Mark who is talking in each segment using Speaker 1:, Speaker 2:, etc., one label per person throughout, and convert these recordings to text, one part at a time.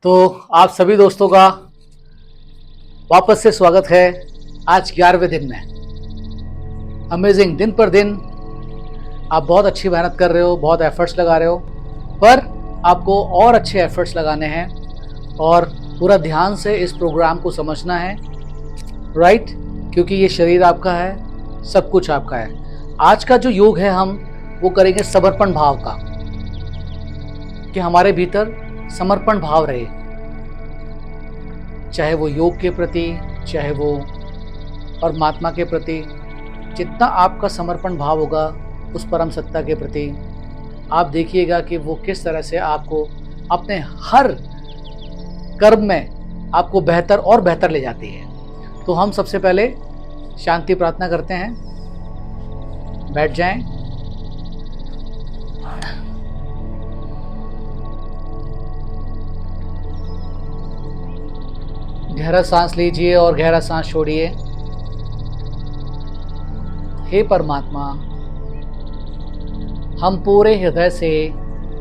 Speaker 1: तो आप सभी दोस्तों का वापस से स्वागत है आज 11वें दिन में। अमेजिंग, दिन पर दिन आप बहुत अच्छी मेहनत कर रहे हो, बहुत एफर्ट्स लगा रहे हो, पर आपको और अच्छे एफर्ट्स लगाने हैं और पूरा ध्यान से इस प्रोग्राम को समझना है, राइट? क्योंकि ये शरीर आपका है, सब कुछ आपका है। आज का जो योग है हम वो करेंगे समर्पण भाव का, कि हमारे भीतर समर्पण भाव रहे, चाहे वो योग के प्रति, चाहे वो परमात्मा के प्रति। जितना आपका समर्पण भाव होगा उस परम सत्ता के प्रति, आप देखिएगा कि वो किस तरह से आपको अपने हर कर्म में आपको बेहतर और बेहतर ले जाती है। तो हम सबसे पहले शांति प्रार्थना करते हैं। बैठ जाएं। गहरा सांस लीजिए और गहरा सांस छोड़िए। हे परमात्मा, हम पूरे हृदय से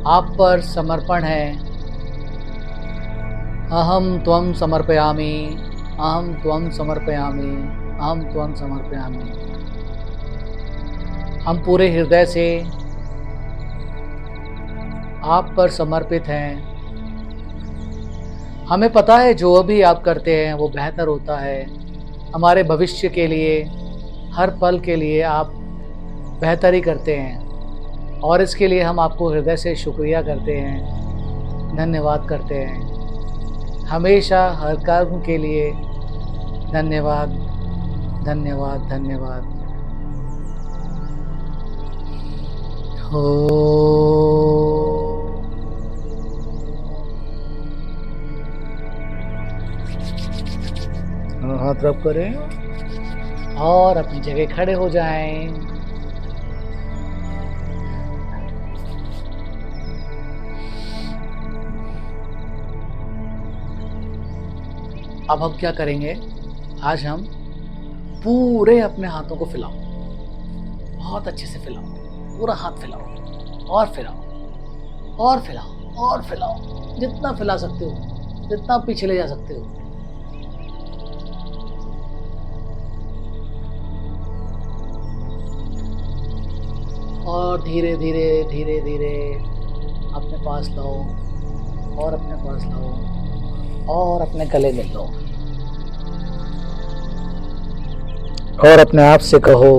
Speaker 1: आप पर समर्पण है। अहम त्वं समर्पयामि, अहम त्वं समर्पयामि, अहम त्वं समर्पयामि। हम पूरे हृदय से आप पर समर्पित हैं। हमें पता है जो भी आप करते हैं वो बेहतर होता है। हमारे भविष्य के लिए, हर पल के लिए आप बेहतर ही करते हैं और इसके लिए हम आपको हृदय से शुक्रिया करते हैं, धन्यवाद करते हैं। हमेशा हर कर्म के लिए धन्यवाद, धन्यवाद, धन्यवाद। हो हाथ रब करें और अपनी जगह खड़े हो जाएं। अब हम क्या करेंगे, आज हम पूरे अपने हाथों को फैलाओ, बहुत अच्छे से फैलाओ, पूरा हाथ फैलाओ और फैलाओ और फैलाओ और फैलाओ, जितना फैला सकते हो, जितना पीछे ले जा सकते हो। और धीरे धीरे धीरे धीरे अपने पास लाओ और अपने पास लाओ और अपने गले में लो और अपने आप से कहो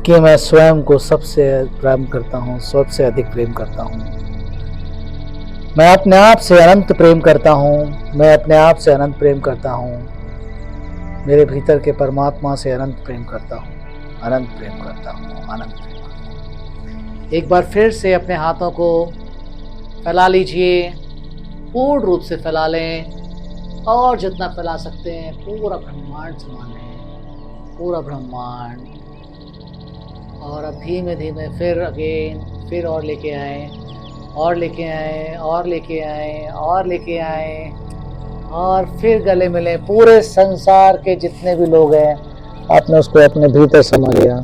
Speaker 1: कि मैं स्वयं को सबसे प्रेम करता हूँ, सबसे अधिक प्रेम करता हूँ। मैं अपने आप से अनंत प्रेम करता हूँ, मैं अपने आप से अनंत प्रेम करता हूँ। मेरे भीतर के परमात्मा से अनंत प्रेम करता हूँ, अनंत प्रेम करता हूँ, अनंत प्रेम। एक बार फिर से अपने हाथों को फैला लीजिए, पूर्ण रूप से फैला लें और जितना फैला सकते हैं पूरा ब्रह्मांड समा लें, पूरा ब्रह्मांड। और अब धीमे धीमे फिर अगेन, फिर और लेके आए और लेके आए और लेके आए और लेके आए और फिर गले मिले। पूरे संसार के जितने भी लोग हैं आपने उसको अपने भीतर समा लिया।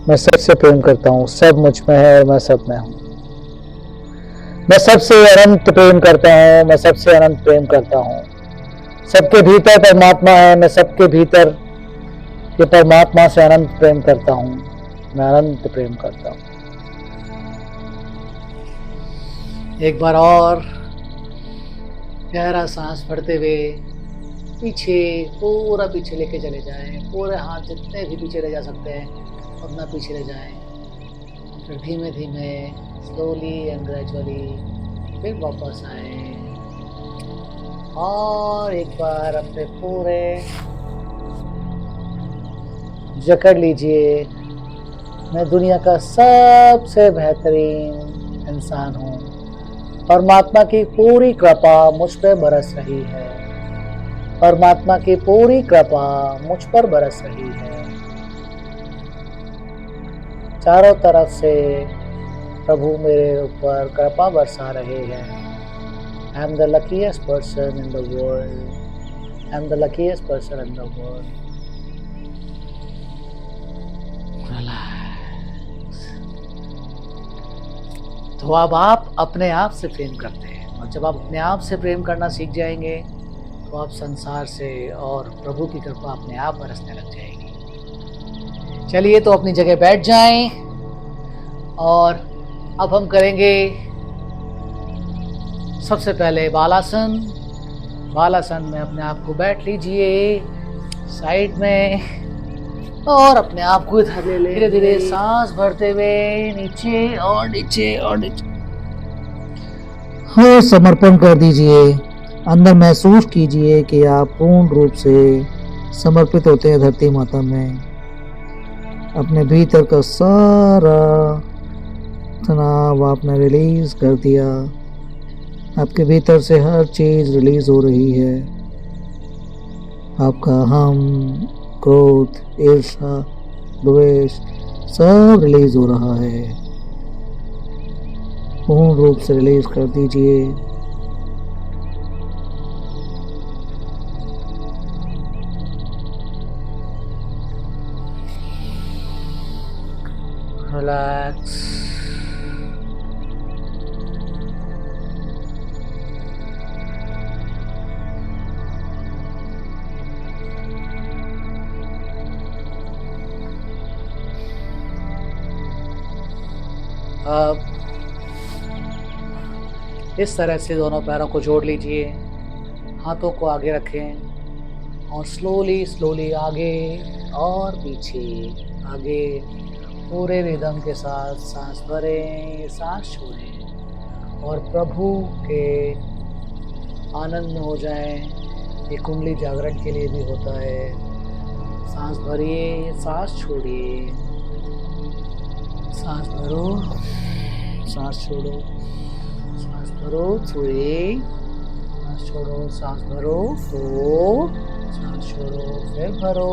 Speaker 1: मैं सबसे प्रेम करता हूँ, सब मुझ में है और मैं सब में हूँ। मैं सबसे अनंत प्रेम करता हूँ, मैं सबसे अनंत प्रेम करता हूँ। सबके भीतर परमात्मा है, मैं सबके भीतर ये परमात्मा से अनंत प्रेम करता हूँ, मैं अनंत प्रेम करता हूँ। एक बार और गहरा सांस भरते हुए पीछे, पूरा पीछे लेके चले जाएं। पूरे हाथ जितने भी पीछे ले जा सकते हैं उतना पीछे ले जाएं। फिर धीमे धीमे, स्लोली एंड ग्रेजुअली फिर वापस आए और एक बार अपने पूरे जकड़ लीजिए। मैं दुनिया का सबसे बेहतरीन इंसान हूँ। परमात्मा की पूरी कृपा मुझ पर बरस रही है, परमात्मा की पूरी कृपा मुझ पर बरस रही है। चारों तरफ से प्रभु मेरे ऊपर कृपा बरसा रहे हैं। I am the luckiest person in the world. I am the luckiest person in the world. Relax. तो अब आप अपने आप से प्रेम करते हैं, और जब आप अपने आप से प्रेम करना सीख जाएंगे तो आप संसार से और प्रभु की कृपा अपने आप बरसने लग जाएगी। चलिए तो अपनी जगह बैठ जाएं और अब हम करेंगे सबसे पहले बालासन। बालासन में अपने आप को बैठ लीजिए साइड में और अपने आप को इधर ले ले। धीरे धीरे सांस भरते हुए नीचे और नीचे और नीचे और समर्पण कर दीजिए। अंदर महसूस कीजिए कि आप पूर्ण रूप से समर्पित होते हैं धरती माता में। अपने भीतर का सारा तनाव आपने रिलीज कर दिया। आपके भीतर से हर चीज रिलीज हो रही है। आपका हम, क्रोध, ईर्ष्या, द्वेष सब रिलीज हो रहा है। पूर्ण रूप से रिलीज कर दीजिए। रिलैक्स। अब इस तरह से दोनों पैरों को जोड़ लीजिए, हाथों को आगे रखें और स्लोली स्लोली आगे और पीछे, आगे पूरे रिदम के साथ सांस भरें, सांस छोड़ें और प्रभु के आनंद में हो जाएं। ये कुंडली जागरण के लिए भी होता है। सांस भरिए, सांस छोड़िए, सांस भरो, सांस छोड़ो, सांस भरो, छोड़िए, सांस छोड़ो, सांस भरो, तो सांस छोड़ो, फिर भरो,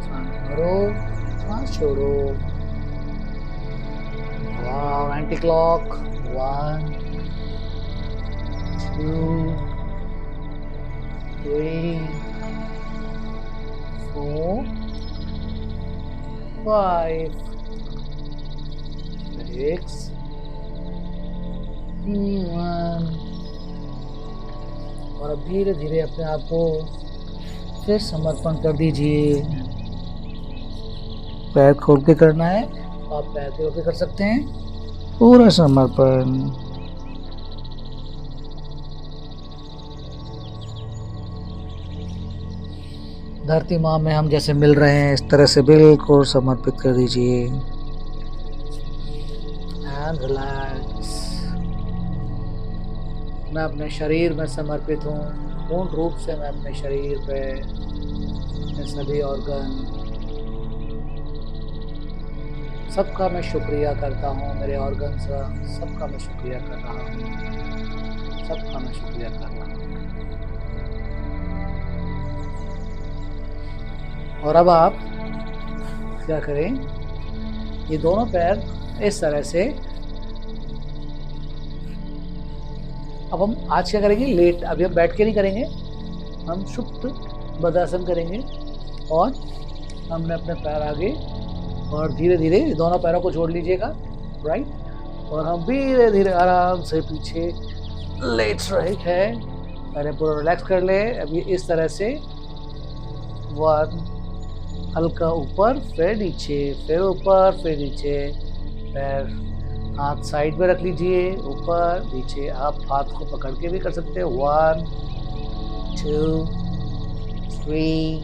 Speaker 1: सांस भरो, सांस छोड़ो। वाव, एंटी क्लॉक। 1 2 3 4 5 6 1। और अब धीरे धीरे अपने आप को फिर समर्पण कर दीजिए। पैर खोल के करना है तो आप पैर खोल के कर सकते हैं। पूरा समर्पण। धरती माँ में हम जैसे मिल रहे हैं इस तरह से बिल्कुल समर्पित कर दीजिए। And relax. मैं अपने शरीर में समर्पित हूँ। पूर्ण रूप से मैं अपने शरीर पे, अपने सभी ऑर्गन, सबका मैं शुक्रिया करता हूँ। मेरे ऑर्गन का सबका मैं शुक्रिया कर रहा हूँ, सबका मैं शुक्रिया कर रहा हूँ। और अब आप क्या करें, ये दोनों पैर इस तरह से, अब हम आज क्या करेंगे, लेट, अभी हम बैठ के नहीं करेंगे, हम सुप्त बद्रासन करेंगे और हमने अपने पैर आगे और धीरे धीरे दोनों पैरों को जोड़ लीजिएगा, राइट। और हम धीरे धीरे आराम से पीछे लेट रहे हैं। पहले पूरा रिलैक्स कर ले। अभी इस तरह से 1, हल्का ऊपर, फिर नीचे, फिर ऊपर, फिर नीचे। पैर हाथ साइड में रख लीजिए, ऊपर नीचे। आप हाथ को पकड़ के भी कर सकते हैं। 1 2 3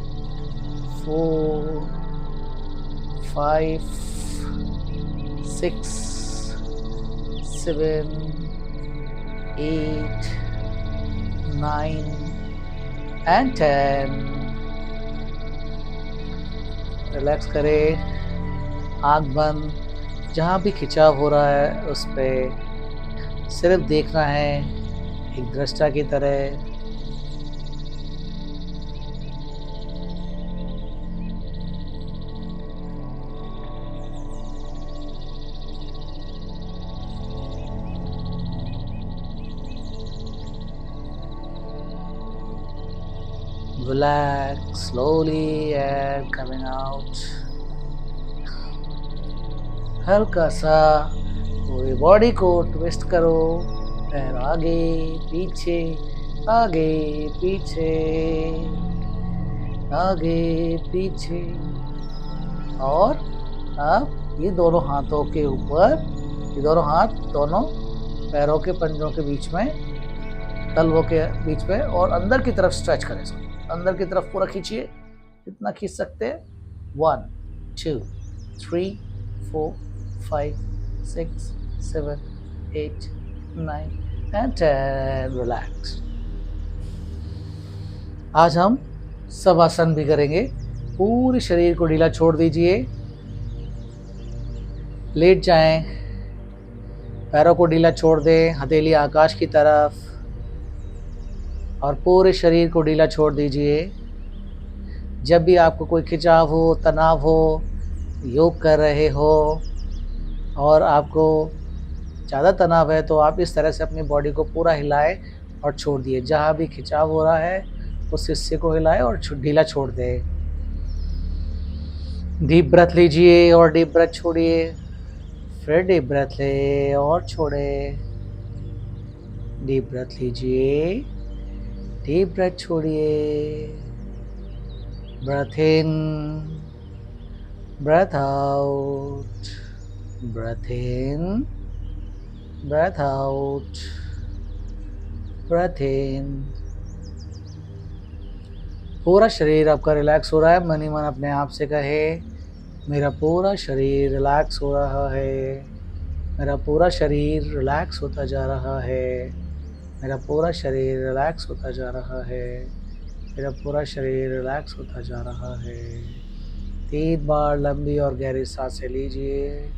Speaker 1: 4 5 6 7 8 9 and 10। रिलैक्स करें, आँख बंद। जहाँ भी खिंचाव हो रहा है उस पे सिर्फ देखना है, एक दृष्टा की तरह। Relax slowly and coming out। हल्का सा पूरी बॉडी को ट्विस्ट करो पैर आगे पीछे, आगे पीछे, आगे पीछे। और अब ये दोनों हाथों के ऊपर, ये दोनों हाथ दोनों पैरों के पंजों के बीच में, तलवों के बीच में, और अंदर की तरफ स्ट्रेच करें इसको। अंदर की तरफ पूरा खींचिए, कितना खींच सकते हैं। 1 2 3 4 5 6 7 8 9 एंड 10। रिलैक्स। आज हम शवासन भी करेंगे। पूरे शरीर को ढीला छोड़ दीजिए, लेट जाएं, पैरों को ढीला छोड़ दें, हथेली आकाश की तरफ, और पूरे शरीर को ढीला छोड़ दीजिए। जब भी आपको कोई खिंचाव हो, तनाव हो, योग कर रहे हो और आपको ज़्यादा तनाव है, तो आप इस तरह से अपनी बॉडी को पूरा हिलाएं और छोड़ दिए। जहाँ भी खिंचाव हो रहा है उस हिस्से को हिलाएं और ढीला छोड़ दें। डीप ब्रेथ लीजिए और डीप ब्रेथ छोड़िए, फिर डीप ब्रेथ ले और छोड़े। डीप ब्रेथ लीजिए, डीप ब्रेथ छोड़िए। Breath in, breath out, breath in, breath out, breath in. पूरा शरीर आपका रिलैक्स हो रहा है। मन ही मन अपने आप से कहे, मेरा पूरा शरीर रिलैक्स हो रहा है, मेरा पूरा शरीर रिलैक्स होता जा रहा है, मेरा पूरा शरीर रिलैक्स होता जा रहा है, मेरा पूरा शरीर रिलैक्स होता जा रहा है। 3 बार लंबी और गहरी सांसें लीजिए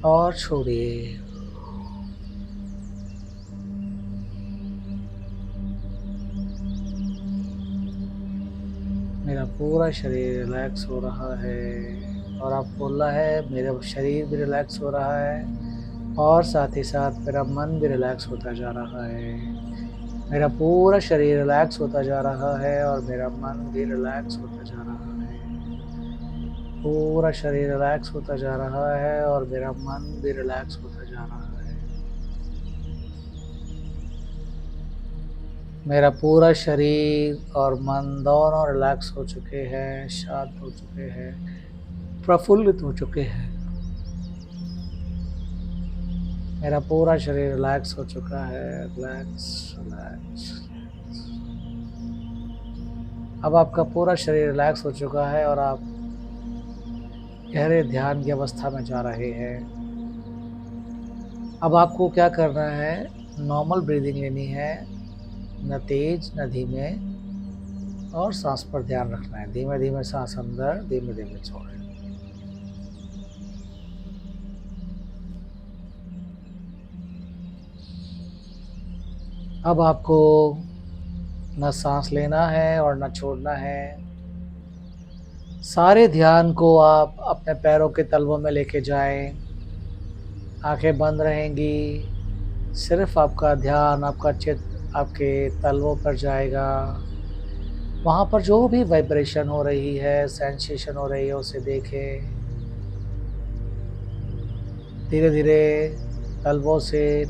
Speaker 1: और छोड़िए। मेरा पूरा शरीर रिलैक्स हो रहा है, और आप बोलना है मेरा शरीर भी रिलैक्स हो रहा है, और साथ ही साथ मेरा मन भी रिलैक्स होता जा रहा है। मेरा पूरा शरीर रिलैक्स होता जा रहा है और मेरा मन भी रिलैक्स होता जा रहा है। पूरा शरीर रिलैक्स होता जा रहा है और मेरा मन भी रिलैक्स होता जा रहा है। मेरा पूरा शरीर और मन दोनों रिलैक्स हो चुके हैं, शांत हो चुके हैं, प्रफुल्लित हो चुके हैं। मेरा पूरा शरीर रिलैक्स हो चुका है। Relax, relax. अब आपका पूरा शरीर रिलैक्स हो चुका है और आप गहरे ध्यान की अवस्था में जा रहे हैं। अब आपको क्या करना है, नॉर्मल ब्रीदिंग लेनी है, न तेज न धीमे, और सांस पर ध्यान रखना है। धीमे धीमे सांस अंदर, धीमे धीमे छोड़ें। अब आपको न सांस लेना है और न छोड़ना है। सारे ध्यान को आप अपने पैरों के तलवों में लेके जाएं। आंखें बंद रहेंगी, सिर्फ आपका ध्यान, आपका चित्त आपके तलवों पर जाएगा। वहाँ पर जो भी वाइब्रेशन हो रही है, सेंसेशन हो रही है, उसे देखें। धीरे धीरे तलवों से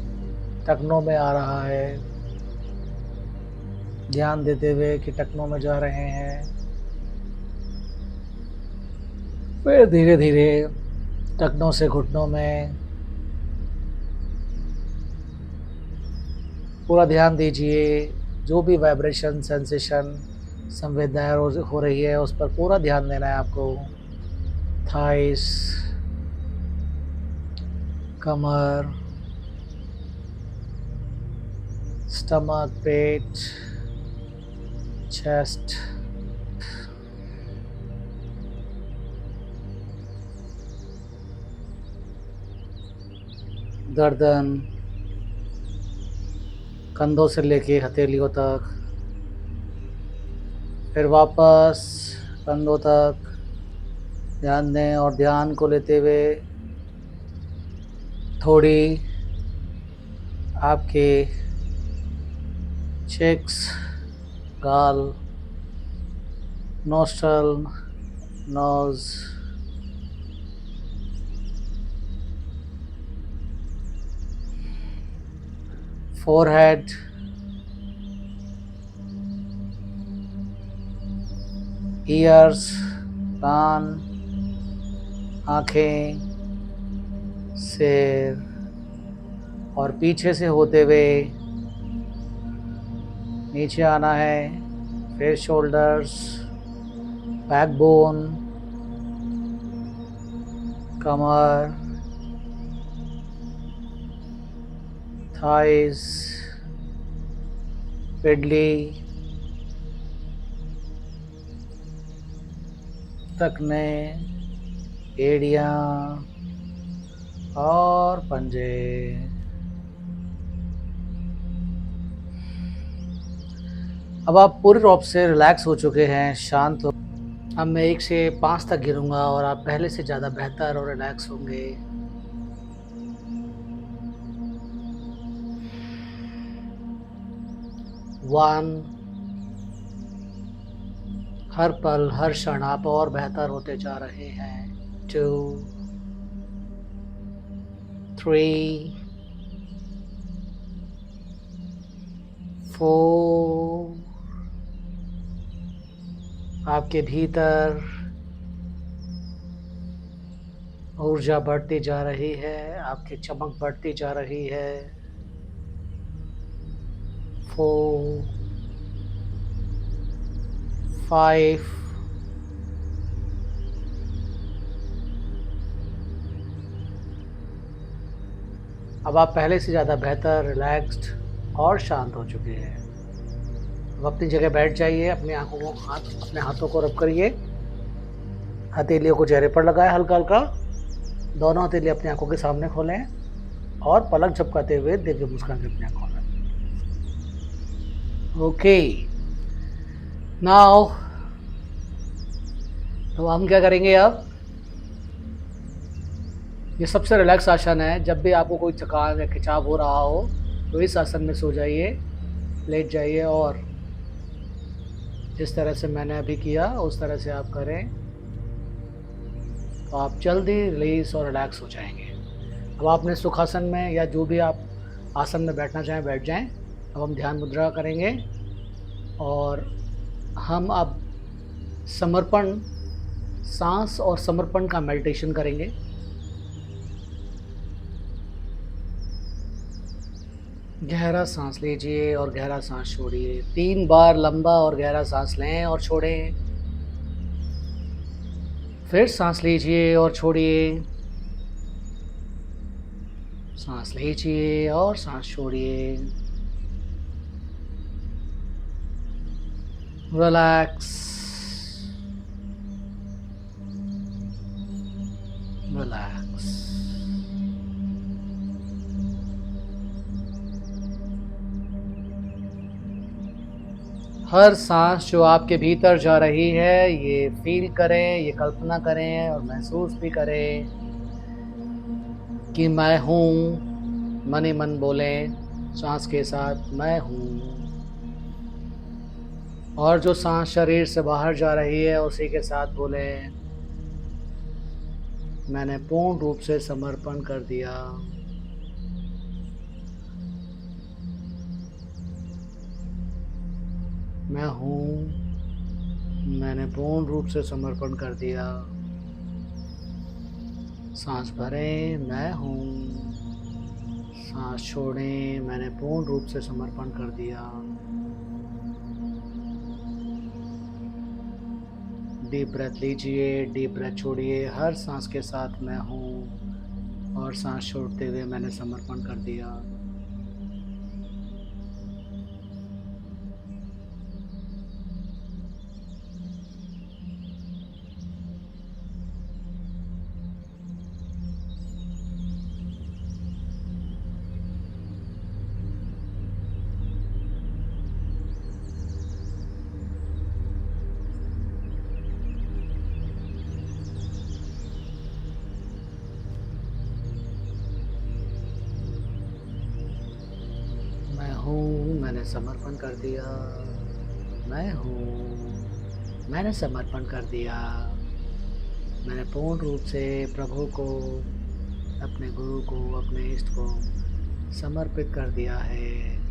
Speaker 1: टखनों में आ रहा है, ध्यान देते हुए कि टखनों में जा रहे हैं। फिर धीरे धीरे टखनों से घुटनों में। पूरा ध्यान दीजिए, जो भी वाइब्रेशन, सेंसेशन, संवेदनाएं हो रही है, उस पर पूरा ध्यान देना है आपको। थाइस, कमर, स्टमक, पेट, चेस्ट, गर्दन, कंधों से लेके हथेलियों तक, फिर वापस कंधों तक ध्यान दें। और ध्यान को लेते हुए थोड़ी आपके चेक्स, गाल, नोस्ट्रल, नोज, forehead, ears, कान, आँखें, सिर और पीछे से होते हुए नीचे आना है, फिर शोल्डर्स, बैकबोन, कमर, थाइस, पिडली, टखने, एड़ियाँ और पंजे। अब आप पूरी रूप से रिलैक्स हो चुके हैं, शांत हो। अब मैं 1 से 5 तक गिनूंगा और आप पहले से ज़्यादा बेहतर और रिलैक्स होंगे। 1, हर पल हर क्षण आप और बेहतर होते जा रहे हैं। 2, 3, 4, आपके भीतर ऊर्जा बढ़ती जा रही है, आपकी चमक बढ़ती जा रही है। 4, 5, अब आप पहले से ज़्यादा बेहतर, रिलैक्स्ड और शांत हो चुके हैं। अब अपनी जगह बैठ जाइए, अपनी आँखों को अपने हाथों को रब करिए, हथेलियों को चेहरे पर लगाएं हल्का-हल्का। दोनों हथेली अपनी आँखों के सामने खोलें और पलक झपकाते हुए दीर्घ मुस्कान के अपनी आँख खोलें। ओके, नाउ तो हम क्या करेंगे अब? ये सबसे रिलैक्स आसन है। जब भी आपको कोई थकान या खिंचाव हो रहा हो तो इस आसन में सो जाइए, लेट जाइए और जिस तरह से मैंने अभी किया उस तरह से आप करें तो आप जल्दी रिलीज और रिलैक्स हो जाएंगे। अब आपने सुखासन में या जो भी आप आसन में बैठना चाहें बैठ जाएं। अब हम ध्यान मुद्रा करेंगे और हम अब समर्पण, सांस और समर्पण का मेडिटेशन करेंगे। गहरा सांस लीजिए और गहरा सांस छोड़िए। 3 बार लंबा और गहरा सांस लें और छोड़ें। फिर सांस लीजिए और छोड़िए। सांस लीजिए और सांस छोड़िए। Relax, relax. हर सांस जो आपके भीतर जा रही है ये फील करें, ये कल्पना करें और महसूस भी करें कि मैं हूँ। मन ही मन बोलें सांस के साथ, मैं हूँ। और जो सांस शरीर से बाहर जा रही है उसी के साथ बोलें मैंने पूर्ण रूप से समर्पण कर दिया। मैं हूँ, मैंने पूर्ण रूप से समर्पण कर दिया। सांस भरें, मैं हूँ। सांस छोड़ें, मैंने पूर्ण रूप से समर्पण कर दिया। डीप ब्रेथ लीजिए, डीप ब्रेथ छोड़िए। हर सांस के साथ मैं हूँ और सांस छोड़ते हुए मैंने समर्पण कर दिया। मैं हूँ, मैंने समर्पण कर दिया। मैं हूँ, मैंने समर्पण कर दिया। मैंने पूर्ण रूप से प्रभु को, अपने गुरु को, अपने इष्ट को समर्पित कर दिया है।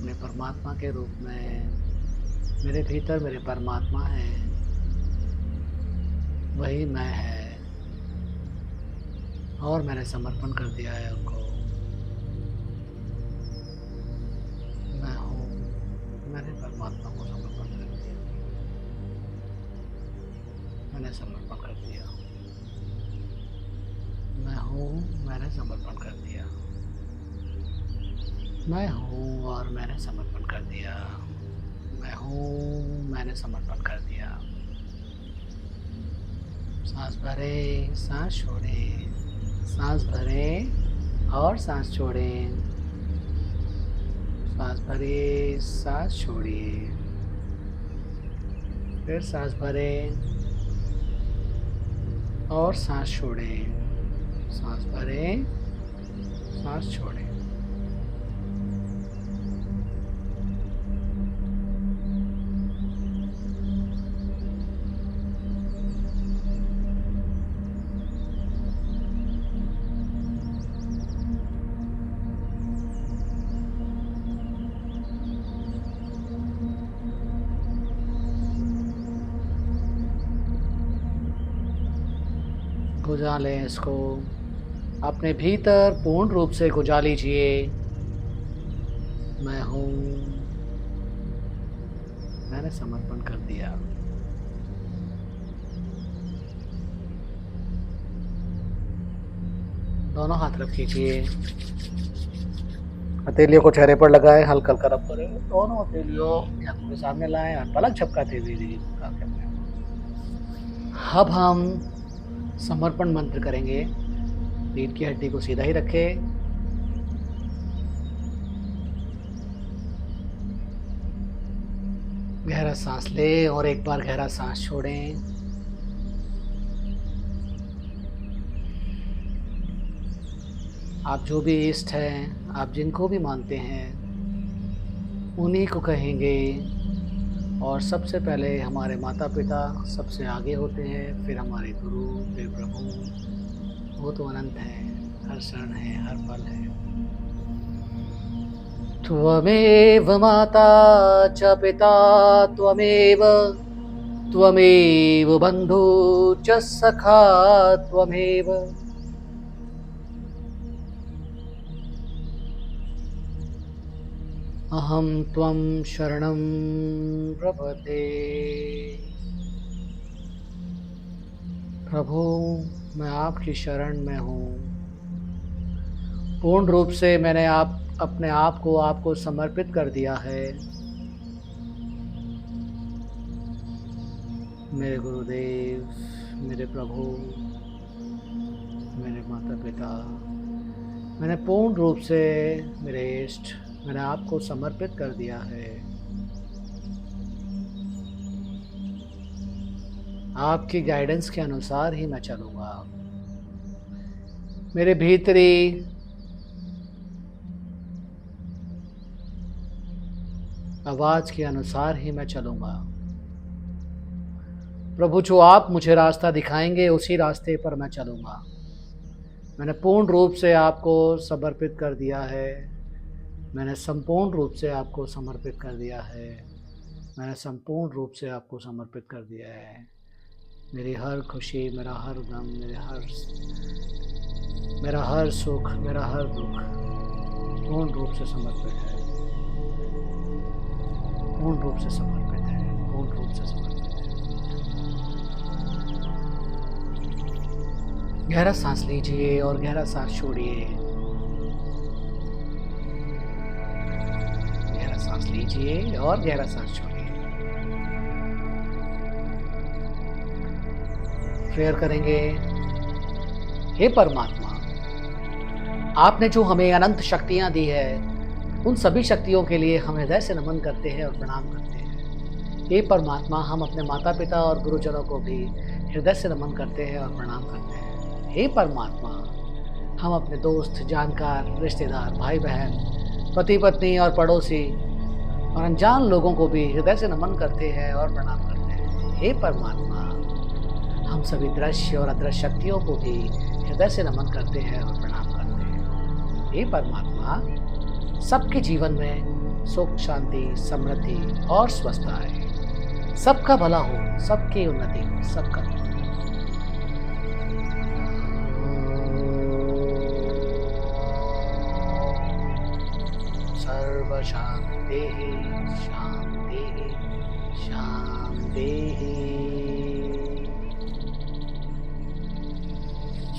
Speaker 1: अपने परमात्मा के रूप में, मेरे भीतर मेरे परमात्मा है, वही मैं है और मैंने समर्पण कर दिया है उनको। मैं हूँ, मैंने परमात्मा को समर्पण कर दिया, मैंने समर्पण कर दिया। मैं हूँ, मैंने समर्पण कर दिया। मैं हूँ और मैंने समर्पण कर दिया। मैं हूँ, मैंने समर्पण कर दिया। सांस भरें, सांस छोड़ें, सांस भरें और सांस छोड़ें, सांस भरें, सांस छोड़िए, फिर सांस भरें और सांस छोड़ें, सांस भरें, सांस छोड़ें। गुजार लें इसको, अपने भीतर पूर्ण रूप से गुजार लीजिए। मैं हूँ, मैंने समर्पण कर दिया। दोनों हाथ रख लीजिए, हथेलियों को चेहरे पर लगाएं, हल्का हल्का रब करें। दोनों हथेलियों आंखों के सामने लाएं और पलक झपकाते हुए धीरे। अब हम समर्पण मंत्र करेंगे। रीढ़ की हड्डी को सीधा ही रखें। गहरा सांस लें और एक बार गहरा सांस छोड़ें। आप जो भी इष्ट हैं, आप जिनको भी मानते हैं, उन्हीं को कहेंगे। और सबसे पहले हमारे माता पिता सबसे आगे होते हैं, फिर हमारे गुरु, फिर प्रभु। वो तो अनंत हैं, हर क्षण है, हर पल है। त्वमेव माता च पिता त्वमेव, त्वमेव बन्धु च सखा त्वमेव। अहम त्वं शरणं प्रपद्ये। प्रभु, मैं आपकी शरण में हूँ। पूर्ण रूप से मैंने अपने आप को आपको समर्पित कर दिया है। मेरे गुरुदेव, मेरे प्रभु, मेरे माता पिता, मैंने पूर्ण रूप से मेरे इष्ट, मैंने आपको समर्पित कर दिया है। आपकी गाइडेंस के अनुसार ही मैं चलूँगा। मेरे भीतरी आवाज़ के अनुसार ही मैं चलूँगा। प्रभु, जो आप मुझे रास्ता दिखाएंगे उसी रास्ते पर मैं चलूँगा। मैंने पूर्ण रूप से आपको समर्पित कर दिया है। मैंने संपूर्ण रूप से आपको समर्पित कर दिया है। मैंने संपूर्ण रूप से आपको समर्पित कर दिया है। मेरी हर खुशी, मेरा हर गम, मेरा हर सुख, मेरा हर दुख पूर्ण रूप से समर्पित है। पूर्ण रूप से समर्पित है। पूर्ण रूप से समर्पित है। गहरा सांस लीजिए और गहरा सांस छोड़िए। गहरा सांस लीजिए और गहरा सांस छोड़िए। प्रेयर करेंगे। हे परमात्मा, आपने जो हमें अनंत शक्तियां दी है, उन सभी शक्तियों के लिए हम हृदय से नमन करते हैं और प्रणाम करते हैं। हे परमात्मा, हम अपने माता पिता और गुरुजनों को भी हृदय से नमन करते हैं और प्रणाम करते हैं। हे परमात्मा, हम अपने दोस्त, जानकार, रिश्तेदार, भाई बहन, पति पत्नी और पड़ोसी और अनजान लोगों को भी हृदय से नमन करते हैं और प्रणाम करते हैं। हे परमात्मा, हम सभी दृश्य और अदृश्य शक्तियों को भी हृदय से नमन करते हैं और प्रणाम करते हैं। हे परमात्मा, सबके जीवन में सुख, शांति, समृद्धि और स्वस्थता आए। सबका भला हो, सबकी उन्नति हो, सबका भला। सर्व शांति शांति शांति।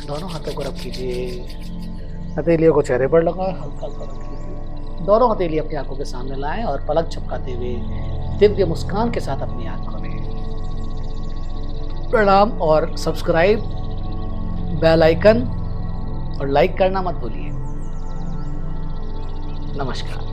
Speaker 1: दोनों हाथों को रब कीजिए, हथेलियों को चेहरे पर लगाएं, हल्का हल्का रखिए। दोनों हथेली अपनी आंखों के सामने लाएं और पलक झपकाते हुए दिव्य मुस्कान के साथ अपनी आंख खोलें। प्रणाम और सब्सक्राइब, बेल आइकन और लाइक करना मत भूलिए। नमस्कार।